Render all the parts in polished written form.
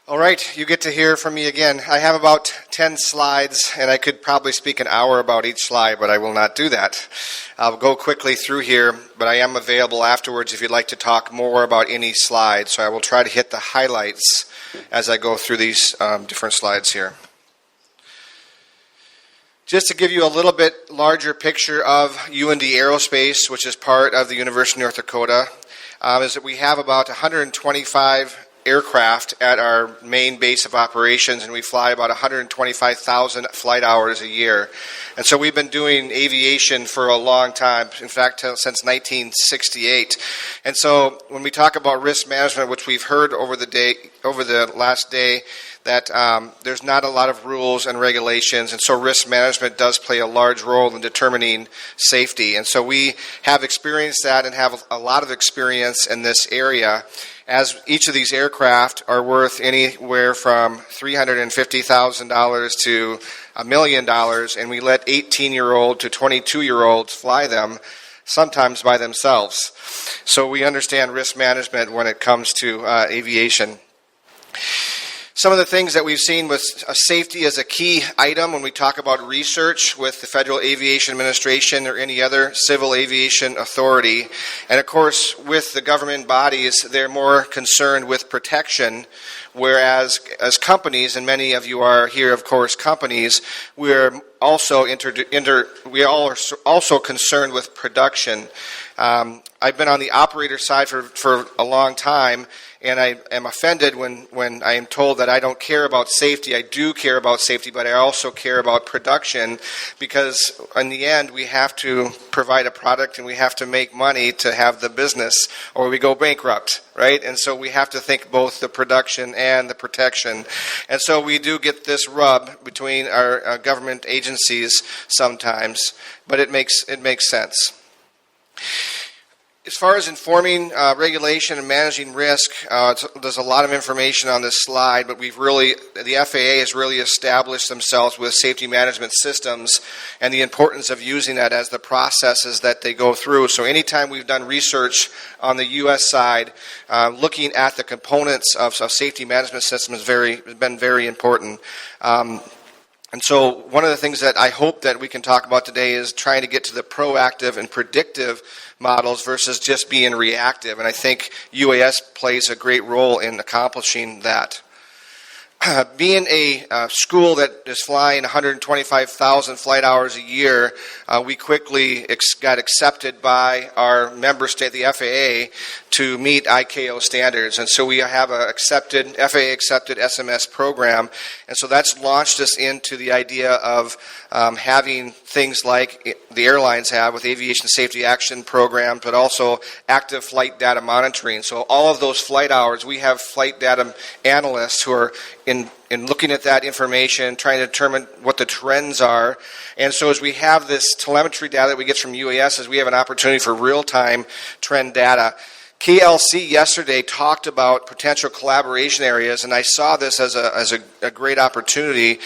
All right, you get to hear from me again. I have about 10 slides, and I could probably speak an hour about each slide, but I will not do that. I'll go quickly through here, but I am available afterwards if you'd like to talk more about any slide. So I will try to hit the highlights as I go through these different slides here. Just to give you a little bit larger picture of UND Aerospace, which is part of the University of North Dakota, is that we have about 125 aircraft at our main base of operations, and we fly about 125,000 flight hours a year. And so we've been doing aviation for a long time, in fact, since 1968. And so when we talk about risk management, which we've heard over the last day, that there's not a lot of rules and regulations, and so risk management does play a large role in determining safety. And so we have experienced that and have a lot of experience in this area, as each of these aircraft are worth anywhere from $350,000 to $1 million, and we let 18-year-old to 22-year-olds fly them, sometimes by themselves. So we understand risk management when it comes to aviation. Some of the things that we've seen with safety as a key item when we talk about research with the Federal Aviation Administration or any other civil aviation authority. And of course, with the government bodies, they're more concerned with protection, whereas as companies, and many of you are here, of course, companies, we're also also concerned with production. I've been on the operator side for a long time, and I am offended when I am told that I don't care about safety. I do care about safety, but I also care about production, because in the end we have to provide a product and we have to make money to have the business, or we go bankrupt, right? And so we have to think both the production and the protection. And so we do get this rub between our government agencies sometimes, but it makes sense. As far as informing regulation and managing risk, there's a lot of information on this slide, but the FAA has really established themselves with safety management systems and the importance of using that as the processes that they go through. So anytime we've done research on the U.S. side, looking at the components of safety management systems has been very important. And so one of the things that I hope that we can talk about today is trying to get to the proactive and predictive models versus just being reactive. And I think UAS plays a great role in accomplishing that. Being a school that is flying 125,000 flight hours a year, we quickly got accepted by our member state, the FAA, to meet ICAO standards. And so we have a FAA-accepted SMS program. And so that's launched us into the idea of having things like the airlines have with Aviation Safety Action Program, but also active flight data monitoring. So all of those flight hours, we have flight data analysts who are in looking at that information, trying to determine what the trends are. And so as we have this telemetry data that we get from UAS, we have an opportunity for real-time trend data. KLC yesterday talked about potential collaboration areas, and I saw this as a great opportunity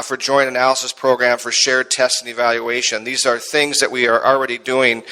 for joint analysis program for shared test and evaluation. These are things that we are already doing.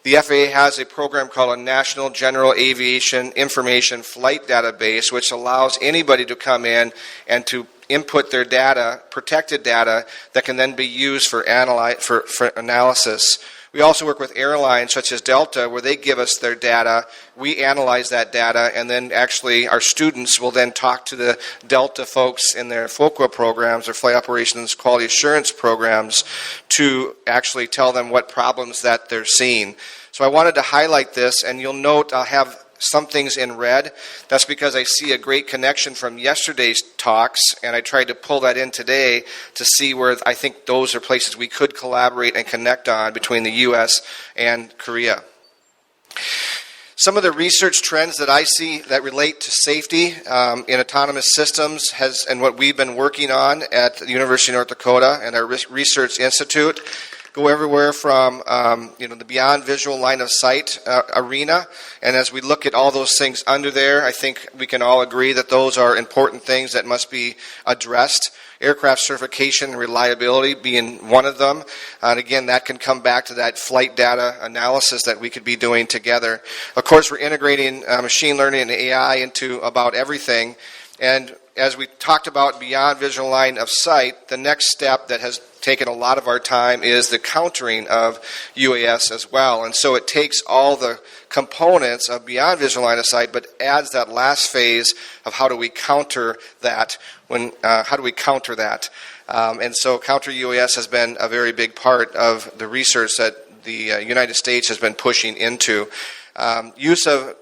The FAA has a program called a National General Aviation Information Flight Database, which allows anybody to come in and to input their data, protected data, that can then be used for analysis. We also work with airlines such as Delta, where they give us their data, we analyze that data, and then actually our students will then talk to the Delta folks in their FOQA programs, their Flight Operations Quality Assurance programs, to actually tell them what problems that they're seeing. So I wanted to highlight this, and you'll note I'll have some things in red. That's because I see a great connection from yesterday's talks, and I tried to pull that in today to see where I think those are places we could collaborate and connect on between the U.S. and Korea. Some of the research trends that I see that relate to safety in autonomous systems and what we've been working on at the University of North Dakota and our Research Institute go everywhere from the beyond visual line of sight arena. And as we look at all those things under there, I think we can all agree that those are important things that must be addressed. Aircraft certification and reliability being one of them. And again, that can come back to that flight data analysis that we could be doing together. Of course, we're integrating machine learning and AI into about everything. And as we talked about beyond visual line of sight, the next step that has taken a lot of our time is the countering of UAS as well. And so it takes all the components of beyond visual line of sight, but adds that last phase of how do we counter that? And so counter UAS has been a very big part of the research that the United States has been pushing into. Use of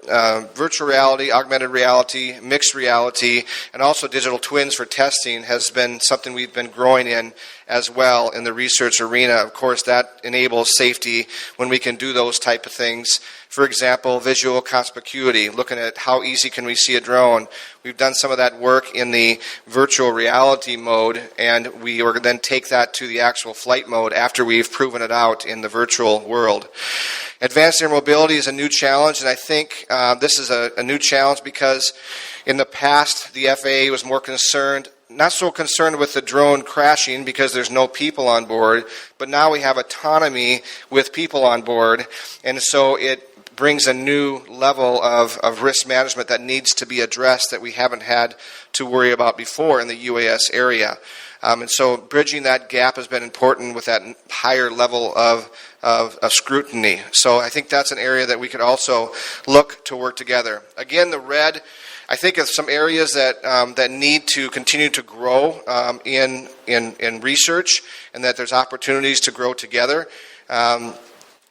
virtual reality, augmented reality, mixed reality, and also digital twins for testing has been something we've been growing in as well in the research arena. Of course, that enables safety when we can do those type of things. For example, visual conspicuity, looking at how easy can we see a drone. We've done some of that work in the virtual reality mode, and we will then take that to the actual flight mode after we've proven it out in the virtual world. Advanced air mobility is a new challenge, and I think this is a new challenge because in the past the FAA was more concerned, not so concerned with the drone crashing because there's no people on board, but now we have autonomy with people on board, and so it brings a new level of risk management that needs to be addressed that we haven't had to worry about before in the UAS area. And so bridging that gap has been important with that higher level of scrutiny. So I think that's an area that we could also look to work together. Again, the red, I think of some areas that need to continue to grow in research, and that there's opportunities to grow together.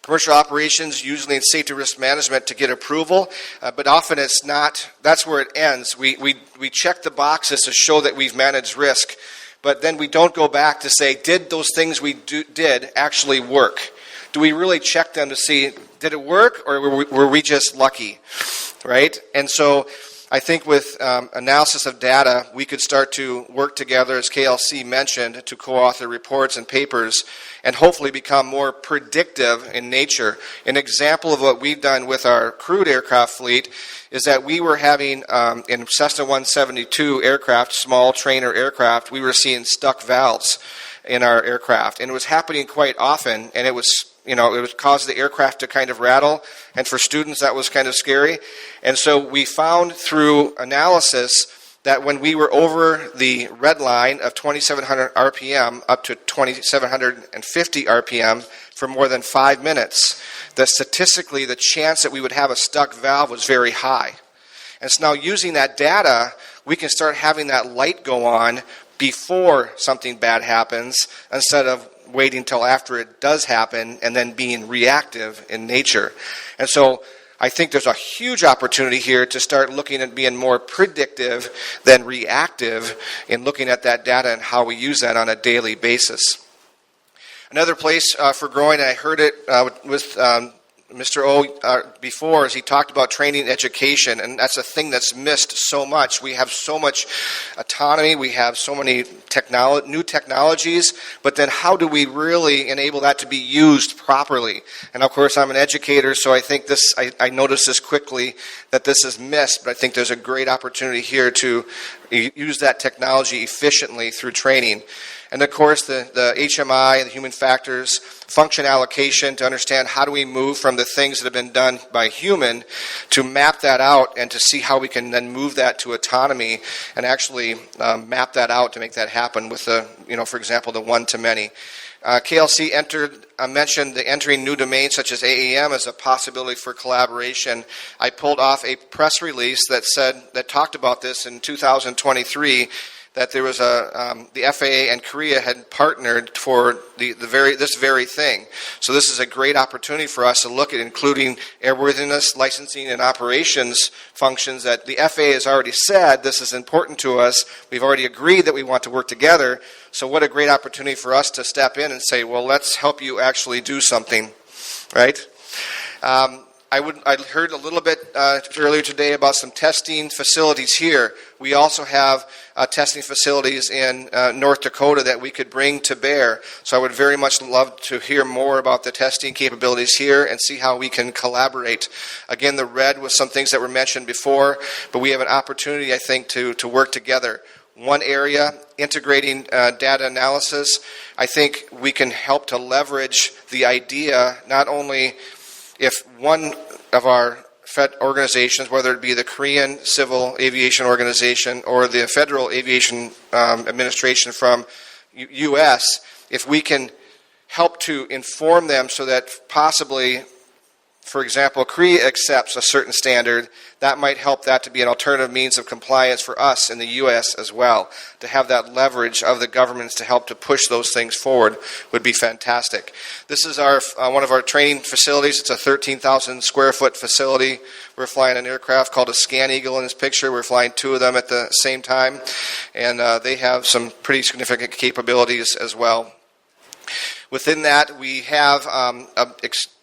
Commercial operations, usually in safety risk management to get approval, but often it's not. That's where it ends. We check the boxes to show that we've managed risk, but then we don't go back to say, did those things we did actually work? Do we really check them to see, did it work, or were we just lucky, right? And so I think with analysis of data, we could start to work together, as KLC mentioned, to co-author reports and papers and hopefully become more predictive in nature. An example of what we've done with our crewed aircraft fleet is that we were having, in Cessna 172 aircraft, small trainer aircraft, we were seeing stuck valves in our aircraft. And it was happening quite often, and it would cause the aircraft to kind of rattle, and for students that was kind of scary. And so we found through analysis that when we were over the red line of 2,700 RPM up to 2,750 RPM for more than 5 minutes, that statistically the chance that we would have a stuck valve was very high. And so now using that data, we can start having that light go on before something bad happens instead of waiting until after it does happen and then being reactive in nature. And so I think there's a huge opportunity here to start looking at being more predictive than reactive in looking at that data and how we use that on a daily basis. Another place for growing, and I heard it with Mr. O before, as he talked about training and education, and that's a thing that's missed so much. We have so much autonomy, we have so many new technologies, but then how do we really enable that to be used properly? And of course, I'm an educator, so I think I noticed this quickly, that this is missed, but I think there's a great opportunity here to use that technology efficiently through training. And of course, the HMI, the human factors, function allocation to understand how do we move from the things that have been done by human to map that out and to see how we can then move that to autonomy and actually map that out to make that happen with for example, the one-to-many. KLC mentioned the entering new domains such as AAM as a possibility for collaboration. I pulled off a press release that talked about this in 2023. That there was the FAA and Korea had partnered for this very thing. So this is a great opportunity for us to look at including airworthiness, licensing, and operations functions that the FAA has already said this is important to us. We've already agreed that we want to work together. So what a great opportunity for us to step in and say, well, let's help you actually do something, right? I heard a little bit earlier today about some testing facilities here. We also have testing facilities in North Dakota that we could bring to bear. So I would very much love to hear more about the testing capabilities here and see how we can collaborate. Again, the red was some things that were mentioned before, but we have an opportunity, I think, to work together. One area, integrating data analysis, I think we can help to leverage the idea not only if one of our organizations, whether it be the Korean Civil Aviation Organization or the Federal Aviation Administration from U.S., if we can help to inform them so that possibly, for example, Korea accepts a certain standard, that might help that to be an alternative means of compliance for us in the U.S. as well. To have that leverage of the governments to help to push those things forward would be fantastic. This is our one of our training facilities. It's a 13,000 square foot facility. We're flying an aircraft called a Scan Eagle in this picture. We're flying two of them at the same time, and they have some pretty significant capabilities as well. Within that, we have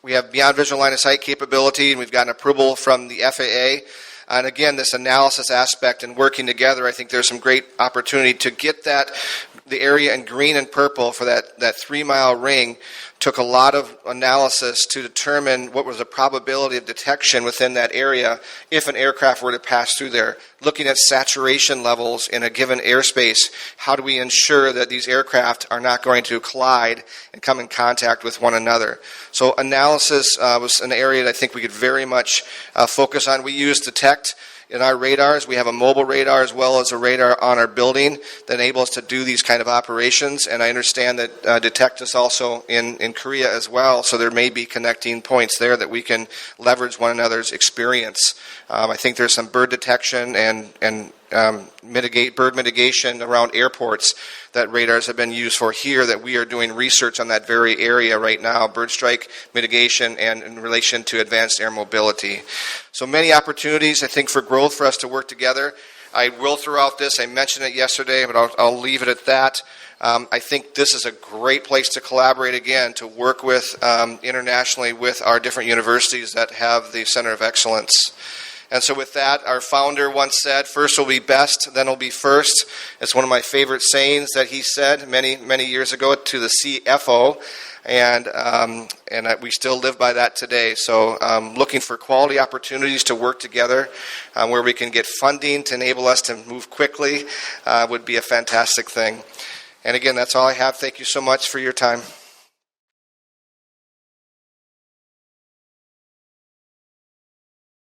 beyond visual line of sight capability, and we've gotten approval from the FAA. And again, this analysis aspect and working together, I think there's some great opportunity to get the area in green and purple for that 3-mile ring. Took a lot of analysis to determine what was the probability of detection within that area if an aircraft were to pass through there. Looking at saturation levels in a given airspace, how do we ensure that these aircraft are not going to collide and come in contact with one another? So analysis was an area that I think we could very much focus on. We use Detect in our radars. We have a mobile radar as well as a radar on our building that enables us to do these kind of operations. And I understand that Detect is also in Korea as well, so there may be connecting points there that we can leverage one another's experience. I think there's some bird detection and bird mitigation around airports that radars have been used for here, that we are doing research on that very area right now, bird strike mitigation and in relation to advanced air mobility. So many opportunities, I think, for growth for us to work together. I will throw out this, I mentioned it yesterday, but I'll leave it at that. I think this is a great place to collaborate again, to work with internationally with our different universities that have the Center of Excellence. And so with that, our founder once said, first will be best, then will be first. It's one of my favorite sayings that he said many, many years ago to the CFO. And we still live by that today. So looking for quality opportunities to work together where we can get funding to enable us to move quickly would be a fantastic thing. And again, that's all I have. Thank you so much for your time.